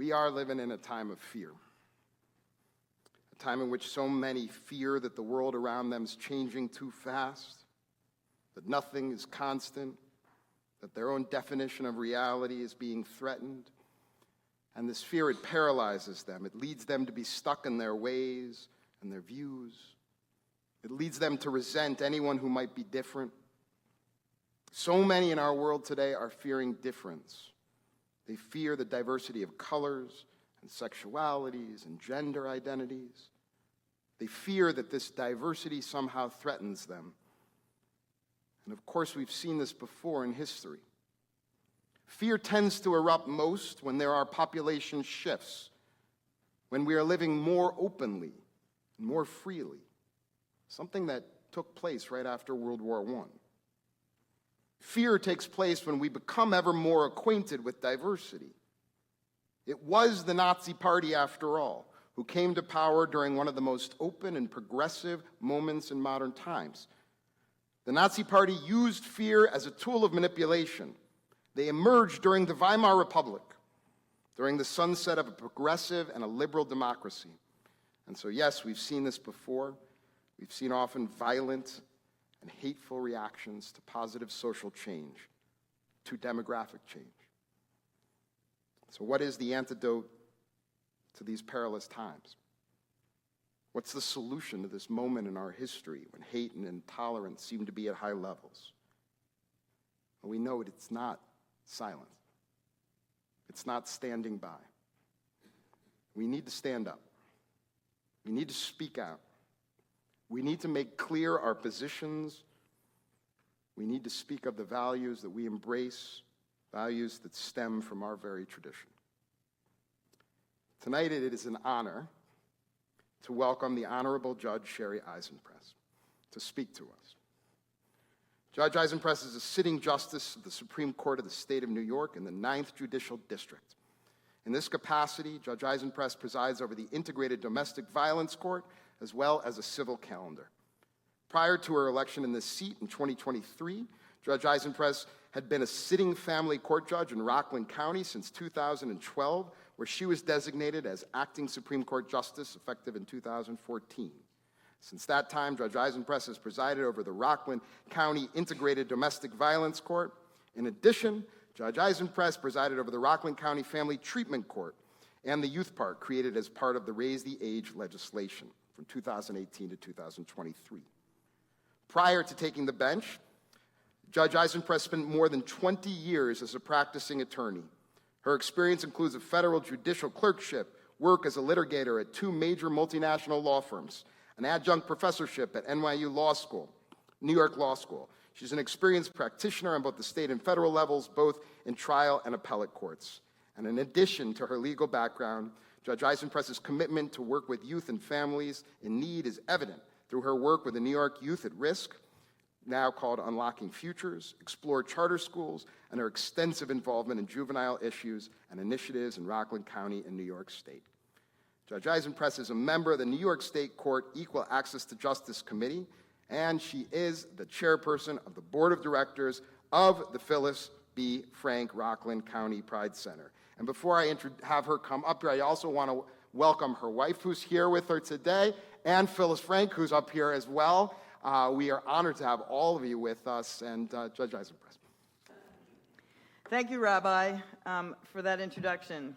We are living in a time of fear, a time in which so many fear that the world around them is changing too fast, that nothing is constant, that their own definition of reality is being threatened. And this fear, it paralyzes them. It leads them to be stuck in their ways and their views. It leads them to resent anyone who might be different. So many in our world today are fearing difference. They fear the diversity of colors and sexualities and gender identities. They fear that this diversity somehow threatens them. And of course, we've seen this before in history. Fear tends to erupt most when there are population shifts, when we are living more openly and more freely, something that took place right after World War I. Fear takes place when we become ever more acquainted with diversity. It was the Nazi Party, after all, who came to power during one of the most open and progressive moments in modern times. The Nazi Party used fear as a tool of manipulation. They emerged during the Weimar Republic, during the sunset of a progressive and a liberal democracy. And so, yes, we've seen this before. We've seen often violent and hateful reactions to positive social change, to demographic change. So what is the antidote to these perilous times? What's the solution to this moment in our history when hate and intolerance seem to be at high levels? Well, we know it's not silence. It's not standing by. We need to stand up. We need to speak out. We need to make clear our positions. We need to speak of the values that we embrace, values that stem from our very tradition. Tonight it is an honor to welcome the Honorable Judge Sherry Eisenpress to speak to us. Judge Eisenpress is a sitting justice of the Supreme Court of the State of New York in the 9th Judicial District. In this capacity, Judge Eisenpress presides over the Integrated Domestic Violence Court as well as a civil calendar. Prior to her election in this seat in 2023, Judge Eisenpress had been a sitting family court judge in Rockland County since 2012, where she was designated as acting Supreme Court Justice effective in 2014. Since that time, Judge Eisenpress has presided over the Rockland County Integrated Domestic Violence Court. In addition, Judge Eisenpress presided over the Rockland County Family Treatment Court and the Youth Park created as part of the Raise the Age legislation from 2018 to 2023. Prior to taking the bench, Judge Eisenpress spent more than 20 years as a practicing attorney. Her experience includes a federal judicial clerkship, work as a litigator at 2 major multinational law firms, an adjunct professorship at NYU Law School, New York Law School. She's an experienced practitioner on both the state and federal levels, both in trial and appellate courts. And in addition to her legal background, Judge Eisenpress's commitment to work with youth and families in need is evident through her work with the New York Youth at Risk, now called Unlocking Futures, Explore Charter Schools, and her extensive involvement in juvenile issues and initiatives in Rockland County and New York State. Judge Eisenpress is a member of the New York State Court Equal Access to Justice Committee, and she is the chairperson of the Board of Directors of the Phyllis B. Frank Rockland County Pride Center. And before I have her come up here, I also want to welcome her wife, who's here with her today, and Phyllis Frank, who's up here as well. We are honored to have all of you with us, and Judge Eisenpress. Thank you, Rabbi, for that introduction.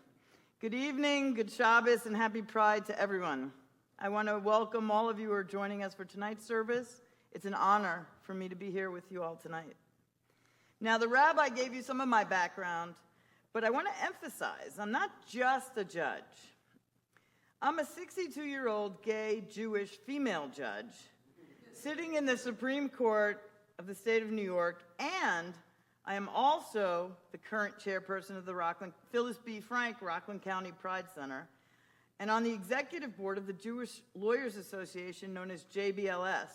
Good evening, good Shabbos, and happy Pride to everyone. I want to welcome all of you who are joining us for tonight's service. It's an honor for me to be here with you all tonight. Now, the Rabbi gave you some of my background, but I want to emphasize, I'm not just a judge. I'm a 62-year-old gay Jewish female judge sitting in the Supreme Court of the State of New York, and I am also the current chairperson of the Phyllis B. Frank Rockland County Pride Center, and on the executive board of the Jewish Lawyers Association, known as JBLS,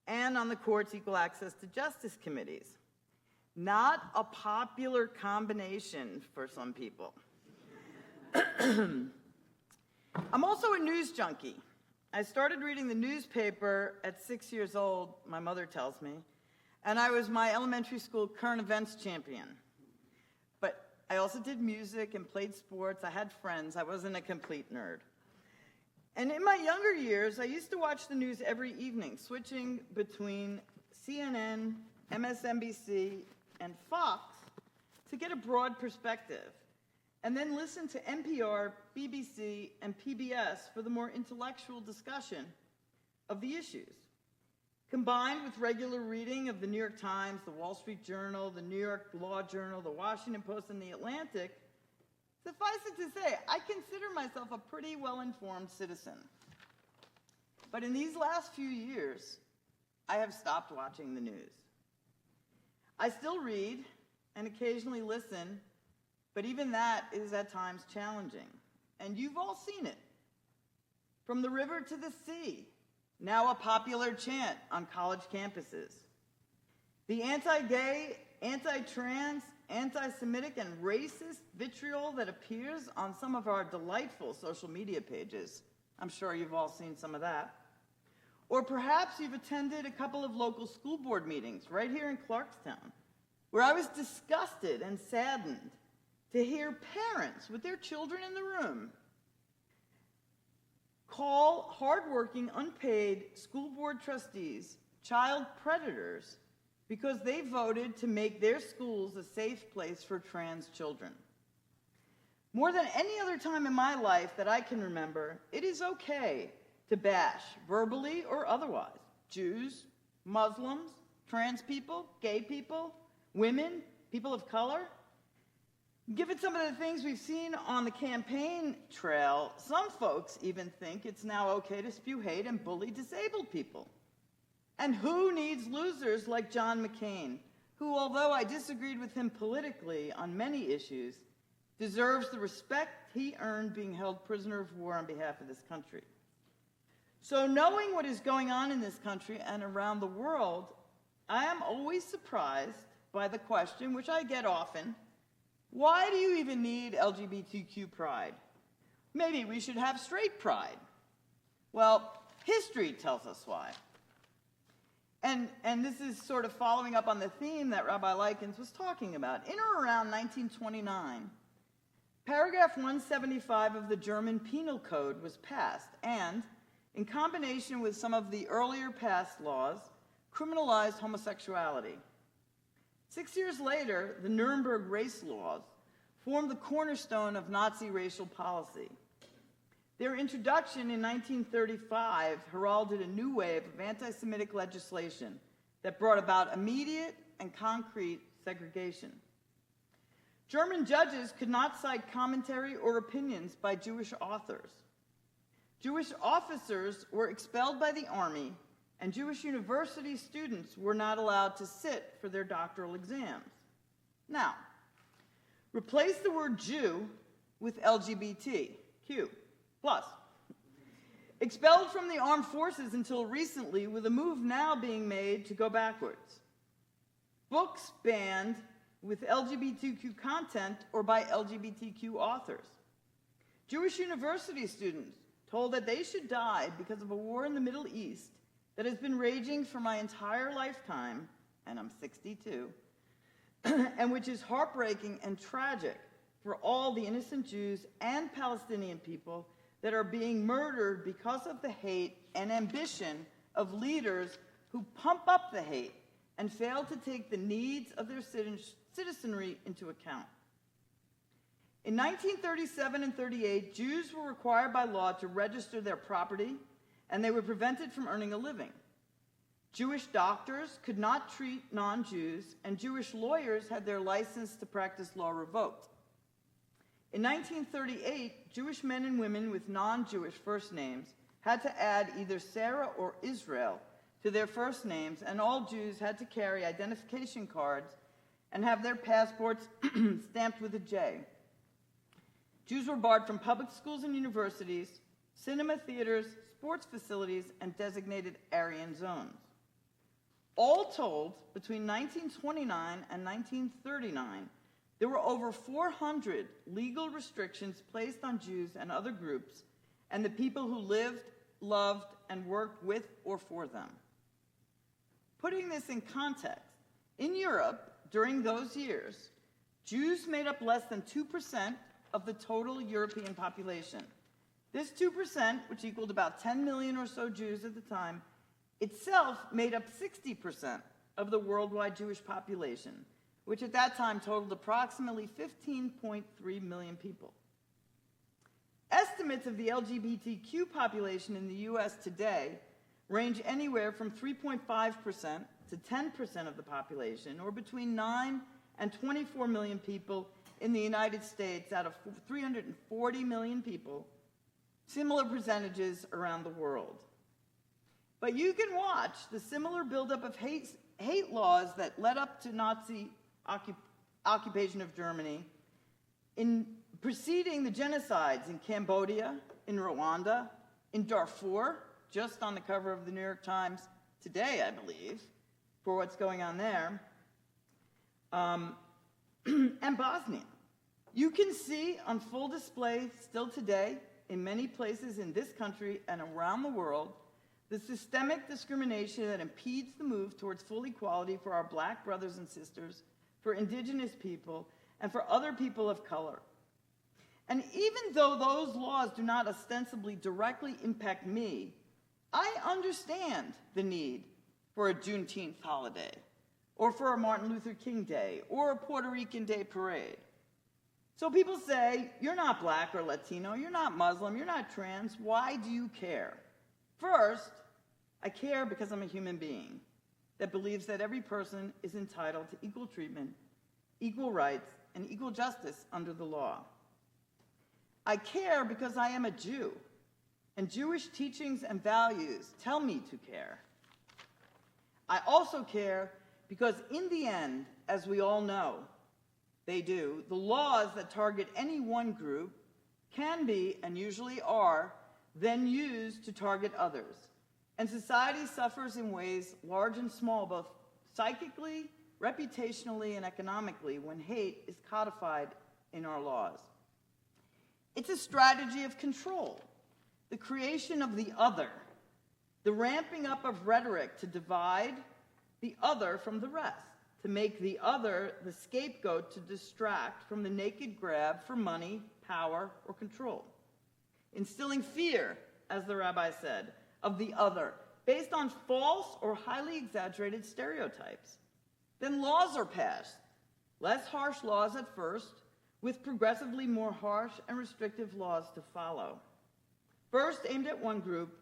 and on the court's Equal Access to Justice committees. Not a popular combination for some people. I'm also a news junkie. I started reading the newspaper at 6 years old, my mother tells me, and I was my elementary school current events champion. But I also did music and played sports. I had friends. I wasn't a complete nerd. And in my younger years, I used to watch the news every evening, switching between CNN, MSNBC, and Fox to get a broad perspective, and then listen to NPR, BBC, and PBS for the more intellectual discussion of the issues. Combined with regular reading of the New York Times, the Wall Street Journal, the New York Law Journal, the Washington Post, and the Atlantic, suffice it to say, I consider myself a pretty well-informed citizen. But in these last few years, I have stopped watching the news. I still read and occasionally listen, but even that is at times challenging. And you've all seen it. From the river to the sea, now a popular chant on college campuses. The anti-gay, anti-trans, anti-Semitic, and racist vitriol that appears on some of our delightful social media pages. I'm sure you've all seen some of that. Or perhaps you've attended a couple of local school board meetings right here in Clarkstown, where I was disgusted and saddened to hear parents with their children in the room call hardworking, unpaid school board trustees child predators because they voted to make their schools a safe place for trans children. More than any other time in my life that I can remember, it is okay to bash, verbally or otherwise, Jews, Muslims, trans people, gay people, women, people of color. Given some of the things we've seen on the campaign trail, some folks even think it's now okay to spew hate and bully disabled people. And who needs losers like John McCain, who, although I disagreed with him politically on many issues, deserves the respect he earned being held prisoner of war on behalf of this country. So knowing what is going on in this country and around the world, I am always surprised by the question, which I get often, why do you even need LGBTQ pride? Maybe we should have straight pride. Well, history tells us why. And this is sort of following up on the theme that Rabbi Likens was talking about. In or around 1929, paragraph 175 of the German Penal Code was passed and, in combination with some of the earlier passed laws, criminalized homosexuality. 6 years later, the Nuremberg race laws formed the cornerstone of Nazi racial policy. Their introduction in 1935 heralded a new wave of anti-Semitic legislation that brought about immediate and concrete segregation. German judges could not cite commentary or opinions by Jewish authors. Jewish officers were expelled by the army, and Jewish university students were not allowed to sit for their doctoral exams. Now, replace the word Jew with LGBTQ+. Expelled from the armed forces until recently, with a move now being made to go backwards. Books banned with LGBTQ content or by LGBTQ authors. Jewish university students told that they should die because of a war in the Middle East that has been raging for my entire lifetime, and I'm 62, and which is heartbreaking and tragic for all the innocent Jews and Palestinian people that are being murdered because of the hate and ambition of leaders who pump up the hate and fail to take the needs of their citizenry into account. In 1937 and 38, Jews were required by law to register their property, and they were prevented from earning a living. Jewish doctors could not treat non-Jews, and Jewish lawyers had their license to practice law revoked. In 1938, Jewish men and women with non-Jewish first names had to add either Sarah or Israel to their first names, and all Jews had to carry identification cards and have their passports stamped with a J. Jews were barred from public schools and universities, cinema theaters, sports facilities, and designated Aryan zones. All told, between 1929 and 1939, there were over 400 legal restrictions placed on Jews and other groups and the people who lived, loved, and worked with or for them. Putting this in context, in Europe, during those years, Jews made up less than 2% of the total European population. This 2%, which equaled about 10 million or so Jews at the time, itself made up 60% of the worldwide Jewish population, which at that time totaled approximately 15.3 million people. Estimates of the LGBTQ population in the U.S. today range anywhere from 3.5% to 10% of the population, or between 9 and 24 million people in the United States out of 340 million people, similar percentages around the world. But you can watch the similar buildup of hate laws that led up to Nazi occupation of Germany in preceding the genocides in Cambodia, in Rwanda, in Darfur, just on the cover of the New York Times today, I believe, for what's going on there, and Bosnia. You can see on full display still today in many places in this country and around the world the systemic discrimination that impedes the move towards full equality for our black brothers and sisters, for indigenous people, and for other people of color. And even though those laws do not ostensibly directly impact me, I understand the need for a Juneteenth holiday, or for a Martin Luther King Day, or a Puerto Rican Day parade. So people say, you're not black or Latino, you're not Muslim, you're not trans, why do you care? First, I care because I'm a human being that believes that every person is entitled to equal treatment, equal rights, and equal justice under the law. I care because I am a Jew, and Jewish teachings and values tell me to care. I also care because in the end, as we all know, they do, the laws that target any one group can be, and usually are, then used to target others. And society suffers in ways large and small, both psychically, reputationally, and economically, when hate is codified in our laws. It's a strategy of control, the creation of the other, the ramping up of rhetoric to divide the other from the rest, to make the other the scapegoat to distract from the naked grab for money, power, or control. Instilling fear, as the rabbi said, of the other, based on false or highly exaggerated stereotypes. Then laws are passed, less harsh laws at first, with progressively more harsh and restrictive laws to follow. First aimed at one group,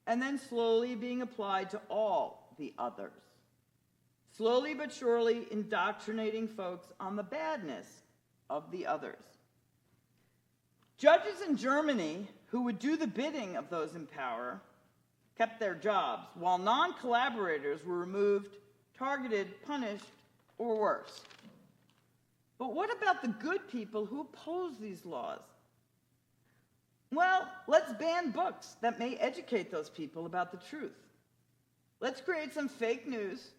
and then slowly being applied to all the others. Slowly but surely indoctrinating folks on the badness of the others. Judges in Germany who would do the bidding of those in power kept their jobs, while non-collaborators were removed, targeted, punished, or worse. But what about the good people who oppose these laws? Well, let's ban books that may educate those people about the truth. Let's create some fake news,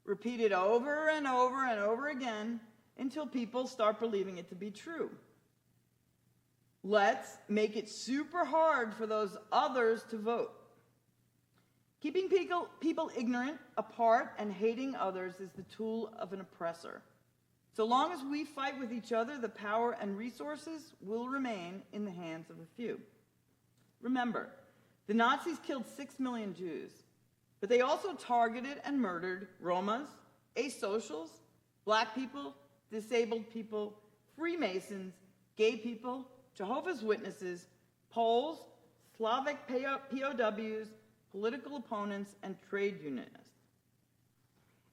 repeat it over and over and over again until people start believing it to be true. Let's make it super hard for those others to vote. Keeping people ignorant, apart, and hating others is the tool of an oppressor. So long as we fight with each other, the power and resources will remain in the hands of a few. Remember, the Nazis killed 6 million Jews, but they also targeted and murdered Romas, asocials, black people, disabled people, Freemasons, gay people, Jehovah's Witnesses, Poles, Slavic POWs, political opponents, and trade unionists.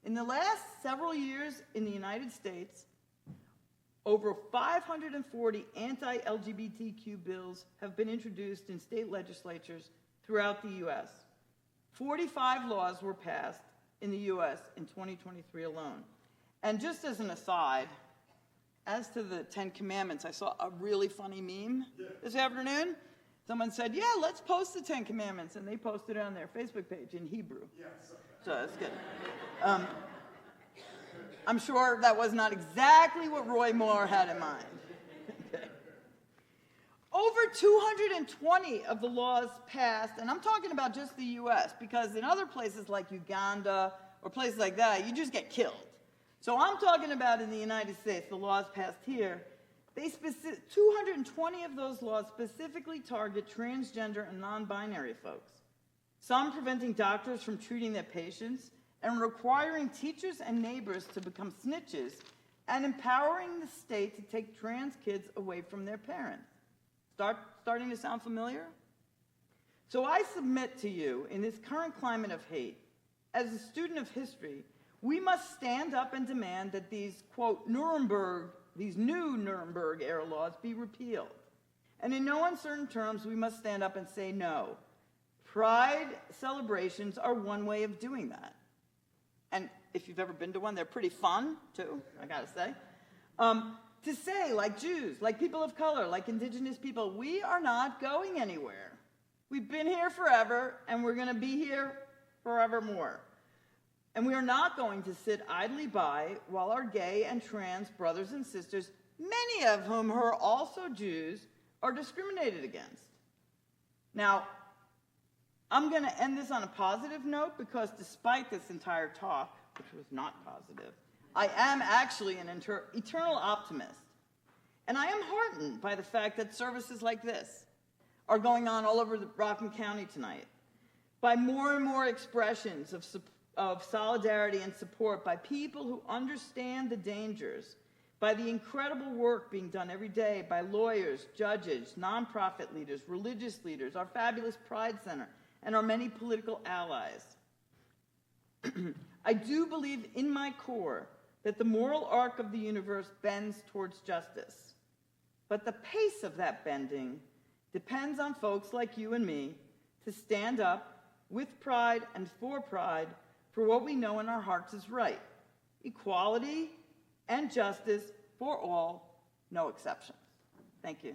In the last several years in the United States, over 540 anti-LGBTQ bills have been introduced in state legislatures throughout the U.S. 45 laws were passed in the U.S. in 2023 alone. And just as an aside, as to the 10 Commandments, I saw a really funny meme this afternoon. Someone said, yeah, let's post the 10 Commandments, and they posted it on their Facebook page in Hebrew. So that's good. I'm sure that was not exactly what Roy Moore had in mind. Okay. Over 220 of the laws passed, and I'm talking about just the U.S., because in other places like Uganda or places like that, you just get killed. So I'm talking about in the United States, the laws passed here, 220 of those laws specifically target transgender and non-binary folks. Some preventing doctors from treating their patients and requiring teachers and neighbors to become snitches and empowering the state to take trans kids away from their parents. Starting to sound familiar? So I submit to you, in this current climate of hate, as a student of history, we must stand up and demand that these, quote, these new Nuremberg-era laws be repealed. And in no uncertain terms, we must stand up and say no. Pride celebrations are one way of doing that. And if you've ever been to one, they're pretty fun, too, I gotta say. To say, like Jews, like people of color, like indigenous people, we are not going anywhere. We've been here forever, and we're gonna be here forevermore. And we are not going to sit idly by while our gay and trans brothers and sisters, many of whom are also Jews, are discriminated against. Now, I'm going to end this on a positive note because despite this entire talk, which was not positive, I am actually an eternal optimist. And I am heartened by the fact that services like this are going on all over Rockland County tonight, by more and more expressions of solidarity and support by people who understand the dangers, by the incredible work being done every day by lawyers, judges, nonprofit leaders, religious leaders, our fabulous Pride Center, and our many political allies. I do believe in my core that the moral arc of the universe bends towards justice. But the pace of that bending depends on folks like you and me to stand up with pride and for what we know in our hearts is right. Equality and justice for all, no exceptions. Thank you.